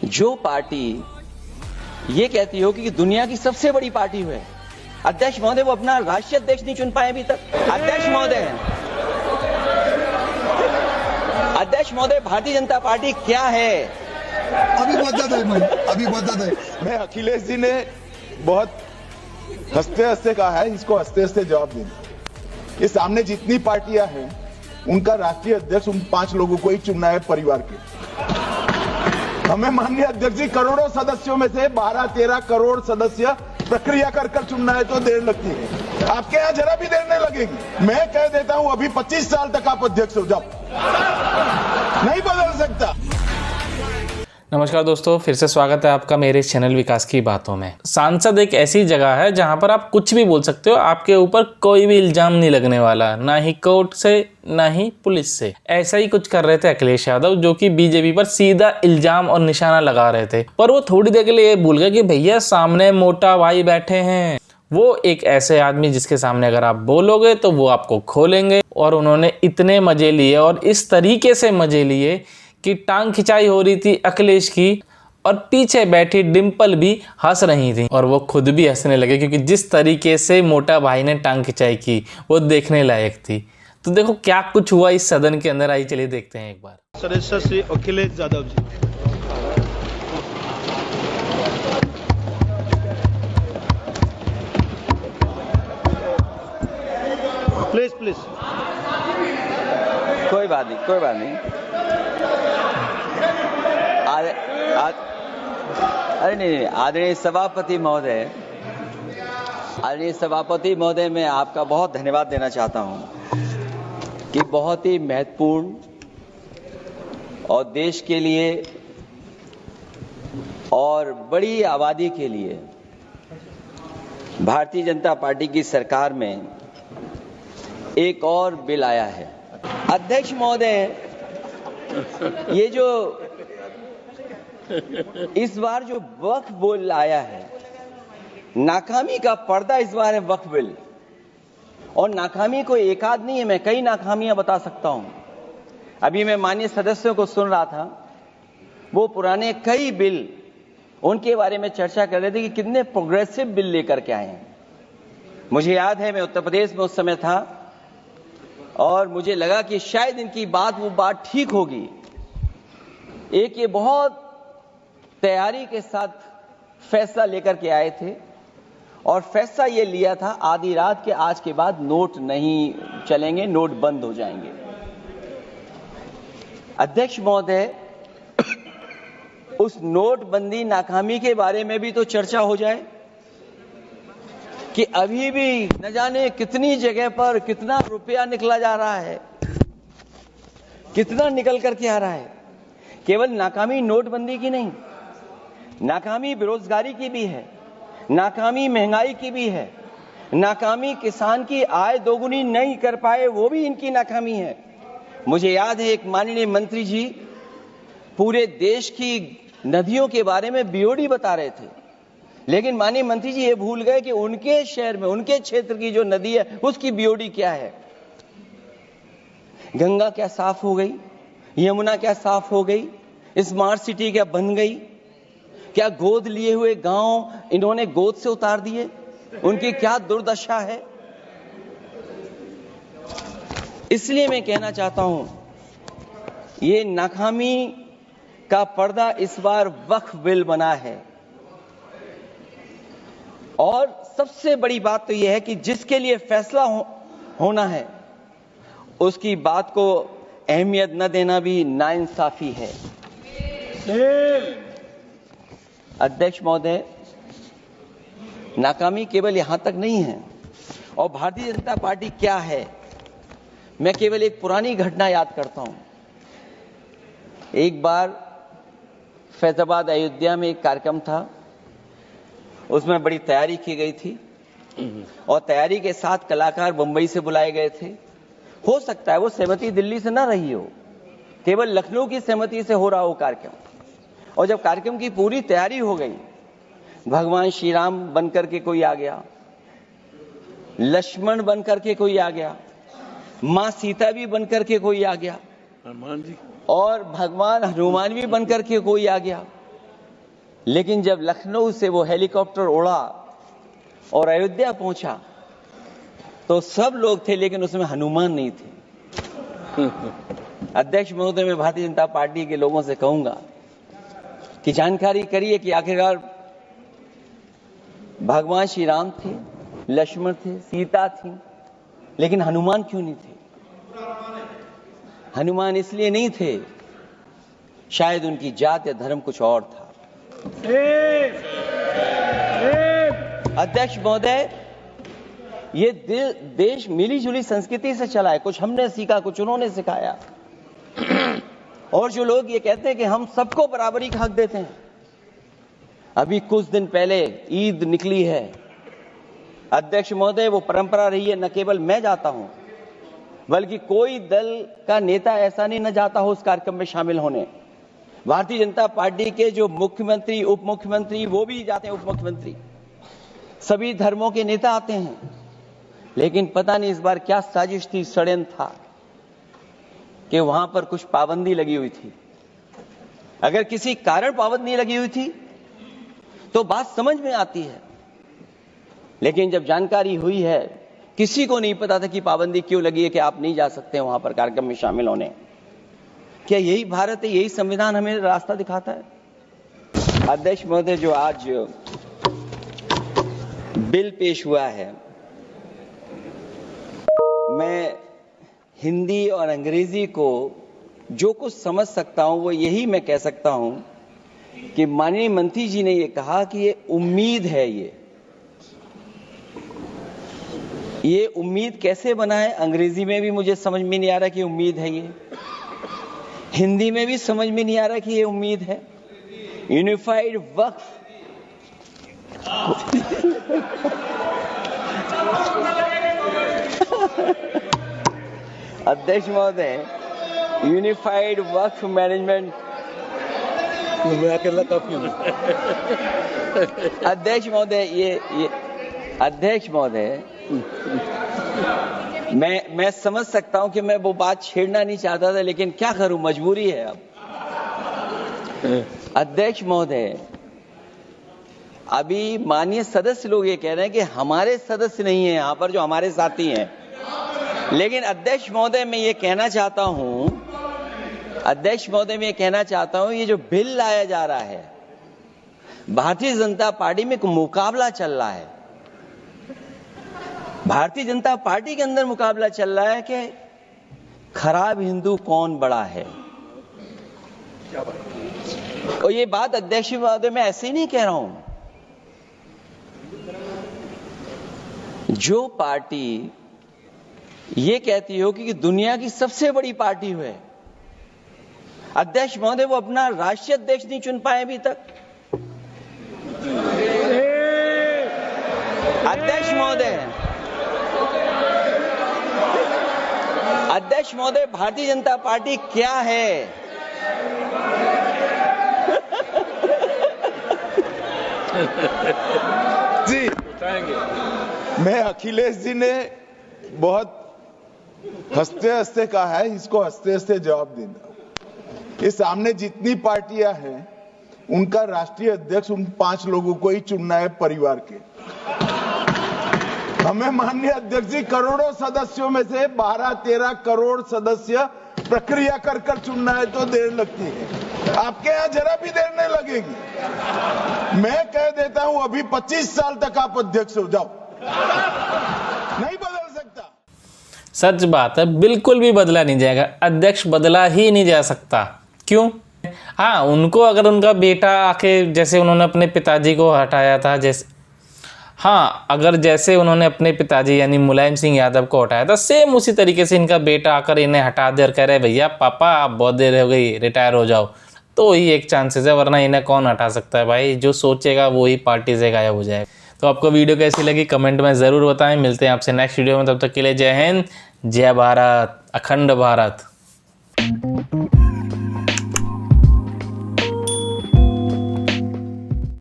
जो पार्टी ये कहती हो कि दुनिया की सबसे बड़ी पार्टी है, अध्यक्ष महोदय वो अपना राष्ट्रीय अध्यक्ष नहीं चुन पाए अभी तक। अध्यक्ष महोदय भारतीय जनता पार्टी क्या है? अभी बहुत ज्यादा मैं अखिलेश जी ने बहुत हंसते हंसते कहा है, इसको हंसते हंसते जवाब देना। ये सामने जितनी पार्टियां हैं उनका राष्ट्रीय अध्यक्ष उन 5 लोगों को ही चुनना है परिवार के। हमें माननीय अध्यक्ष जी करोड़ों सदस्यों में से 12-13 करोड़ सदस्य प्रक्रिया कर चुनना है तो देर लगती है। आपके यहाँ जरा भी देर नहीं लगेगी। मैं कह देता हूं अभी 25 साल तक आप अध्यक्ष हो जाओ, नहीं बदल सकता। नमस्कार दोस्तों, फिर से स्वागत है आपका मेरे इस चैनल विकास की बातों में। सांसद एक ऐसी जगह है जहां पर आप कुछ भी बोल सकते हो, आपके ऊपर कोई भी इल्जाम नहीं लगने वाला, ना ही कोर्ट से ना ही पुलिस से। ऐसा ही कुछ कर रहे थे अखिलेश यादव, जो कि बीजेपी पर सीधा इल्जाम और निशाना लगा रहे थे। पर वो थोड़ी देर के लिए ये भूल गए कि भैया सामने मोटा भाई बैठे हैं। वो एक ऐसे आदमी जिसके सामने अगर आप बोलोगे तो वो आपको खोलेंगे। और उन्होंने इतने मजे लिए और इस तरीके से मजे लिए कि टांग खिंचाई हो रही थी अखिलेश की, और पीछे बैठी डिंपल भी हंस रही थी और वो खुद भी हंसने लगे, क्योंकि जिस तरीके से मोटा भाई ने टांग खिंचाई की वो देखने लायक थी। तो देखो क्या कुछ हुआ इस सदन के अंदर, आइए चलिए देखते हैं एक बार। सदस्य श्री अखिलेश यादव जी। प्लीज कोई बात नहीं। अरे नहीं, आदरणीय सभापति महोदय, मैं आपका बहुत धन्यवाद देना चाहता हूं कि बहुत ही महत्वपूर्ण और देश के लिए और बड़ी आबादी के लिए भारतीय जनता पार्टी की सरकार में एक और बिल आया है। अध्यक्ष महोदय, ये जो इस बार जो वक्फ बिल आया है, नाकामी का पर्दा इस बार है वक्फ बिल। और नाकामी कोई एक आध नहीं है, मैं कई नाकामियां बता सकता हूं। अभी मैं माननीय सदस्यों को सुन रहा था, वो पुराने कई बिल उनके बारे में चर्चा कर रहे थे कि कितने प्रोग्रेसिव बिल लेकर के आए हैं। मुझे याद है, मैं उत्तर प्रदेश में उस समय था और मुझे लगा कि शायद इनकी वो बात ठीक होगी। एक ये बहुत तैयारी के साथ फैसला लेकर के आए थे और फैसला ये लिया था आधी रात के आज के बाद नोट नहीं चलेंगे, नोट बंद हो जाएंगे। अध्यक्ष महोदय, उस नोटबंदी नाकामी के बारे में भी तो चर्चा हो जाए कि अभी भी न जाने कितनी जगह पर कितना रुपया निकला जा रहा है, कितना निकल करके आ रहा है। केवल नाकामी नोटबंदी की नहीं, नाकामी बेरोजगारी की भी है, नाकामी महंगाई की भी है, नाकामी किसान की आय दोगुनी नहीं कर पाए वो भी इनकी नाकामी है। मुझे याद है, एक माननीय मंत्री जी पूरे देश की नदियों के बारे में बीओडी बता रहे थे, लेकिन माननीय मंत्री जी ये भूल गए कि उनके शहर में, उनके क्षेत्र की जो नदी है उसकी बीओडी क्या है। गंगा क्या साफ हो गई, यमुना क्या साफ हो गई, स्मार्ट सिटी क्या बन गई, क्या गोद लिए हुए गांव इन्होंने गोद से उतार दिए, उनकी क्या दुर्दशा है। इसलिए मैं कहना चाहता हूं, ये नाकामी का पर्दा इस बार वक्फ बिल बना है। और सबसे बड़ी बात तो यह है कि जिसके लिए फैसला होना है उसकी बात को अहमियत न देना भी नाइंसाफी है। अध्यक्ष महोदय, नाकामी केवल यहां तक नहीं है। और भारतीय जनता पार्टी क्या है, मैं केवल एक पुरानी घटना याद करता हूं। एक बार फैजाबाद अयोध्या में एक कार्यक्रम था, उसमें बड़ी तैयारी की गई थी और तैयारी के साथ कलाकार मुंबई से बुलाए गए थे। हो सकता है वो सहमति दिल्ली से ना रही हो, केवल लखनऊ की सहमति से हो रहा हो कार्यक्रम। और जब कार्यक्रम की पूरी तैयारी हो गई, भगवान श्री राम बनकर के कोई आ गया, लक्ष्मण बनकर के कोई आ गया, मां सीता भी बनकर के कोई आ गया, हनुमान जी और भगवान हनुमान भी बनकर के कोई आ गया। लेकिन जब लखनऊ से वो हेलीकॉप्टर उड़ा और अयोध्या पहुंचा तो सब लोग थे, लेकिन उसमें हनुमान नहीं थे। अध्यक्ष महोदय, मैं भारतीय जनता पार्टी के लोगों से कहूंगा कि जानकारी करिए कि आखिरकार भगवान श्री राम थे, लक्ष्मण थे, सीता थी, लेकिन हनुमान क्यों नहीं थे? हनुमान इसलिए नहीं थे, शायद उनकी जात या धर्म कुछ और था। अध्यक्ष महोदय, ये देश मिली जुली संस्कृति से चला है। कुछ हमने सीखा, कुछ उन्होंने सिखाया। और जो लोग ये कहते हैं कि हम सबको बराबरी का हक देते हैं, अभी कुछ दिन पहले ईद निकली है। अध्यक्ष महोदय, वो परंपरा रही है, न केवल मैं जाता हूं बल्कि कोई दल का नेता ऐसा नहीं न जाता हो उस कार्यक्रम में शामिल होने। भारतीय जनता पार्टी के जो मुख्यमंत्री, उप मुख्यमंत्री, वो भी जाते हैं, उप मुख्यमंत्री, सभी धर्मों के नेता आते हैं। लेकिन पता नहीं इस बार क्या साजिश थी, षड्यंत्र था कि वहां पर कुछ पाबंदी लगी हुई थी। अगर किसी कारण पाबंदी लगी हुई थी तो बात समझ में आती है, लेकिन जब जानकारी हुई है, किसी को नहीं पता था कि पाबंदी क्यों लगी है कि आप नहीं जा सकते वहां पर कार्यक्रम में शामिल होने। क्या यही भारत है, यही संविधान हमें रास्ता दिखाता है? अध्यक्ष महोदय, जो आज बिल पेश हुआ है, मैं हिंदी और अंग्रेजी को जो कुछ समझ सकता हूं वो यही मैं कह सकता हूं कि माननीय मंत्री जी ने ये कहा कि ये उम्मीद है। ये उम्मीद कैसे बना है, अंग्रेजी में भी मुझे समझ में नहीं आ रहा कि उम्मीद है, ये हिंदी में भी समझ में नहीं आ रहा कि ये उम्मीद है। यूनिफाइड वक्फ अध्यक्ष महोदय, यूनिफाइड वक्फ मैनेजमेंट, अध्यक्ष महोदय, ये अध्यक्ष महोदय, मैं समझ सकता हूं कि मैं वो बात छेड़ना नहीं चाहता था, लेकिन क्या करूं, मजबूरी है अब। अध्यक्ष महोदय, अभी माननीय सदस्य लोग ये कह रहे हैं कि हमारे सदस्य नहीं है यहां पर, जो हमारे साथी हैं। लेकिन अध्यक्ष महोदय, मैं ये कहना चाहता हूं, अध्यक्ष महोदय, मैं ये कहना चाहता हूं, ये जो बिल लाया जा रहा है, भारतीय जनता पार्टी में एक मुकाबला चल रहा है। भारतीय जनता पार्टी के अंदर मुकाबला चल रहा है कि खराब हिंदू कौन बड़ा है। और ये बात अध्यक्ष महोदय मैं ऐसे ही नहीं कह रहा हूं। जो पार्टी ये कहती हो कि दुनिया की सबसे बड़ी पार्टी है, अध्यक्ष महोदय, वो अपना राष्ट्रीय अध्यक्ष नहीं चुन पाए अभी तक। अध्यक्ष महोदय, भारतीय जनता पार्टी क्या है? जी, मैं अखिलेश जी ने बहुत हंसते हंसते कहा है, इसको हंसते हंसते जवाब देना। ये सामने जितनी पार्टियां हैं उनका राष्ट्रीय अध्यक्ष उन 5 लोगों को ही चुनना है, परिवार के। हमें माननीय अध्यक्ष जी करोड़ों सदस्यों में से 12-13 करोड़ सदस्य प्रक्रिया कर कर चुनना है तो देर लगती है। आपके यहां जरा भी देर नहीं लगेगी। मैं कह देता हूं, अभी 25 साल तक आप अध्यक्ष हो जाओ, नहीं बदल सकता। सच बात है, बिल्कुल भी बदला नहीं जाएगा। अध्यक्ष बदला ही नहीं जा सकता। क्यों? हाँ, उनको अगर उनका बेटा आके, जैसे उन्होंने अपने पिताजी को हटाया था, जैसे अगर जैसे उन्होंने अपने पिताजी यानी मुलायम सिंह यादव को हटाया था, सेम उसी तरीके से इनका बेटा आकर इन्हें हटा दे और कह रहे भैया पापा आप बहुत देर हो गई, रिटायर हो जाओ, तो ही एक चांसेस है, वरना इन्हें कौन हटा सकता है भाई। जो सोचेगा वो ही पार्टी से गायब हो जाएगा। तो आपको वीडियो कैसी लगी कमेंट में ज़रूर बताएं। मिलते हैं आपसे नेक्स्ट वीडियो में, तब तक के लिए जय हिंद, जय भारत, अखंड भारत।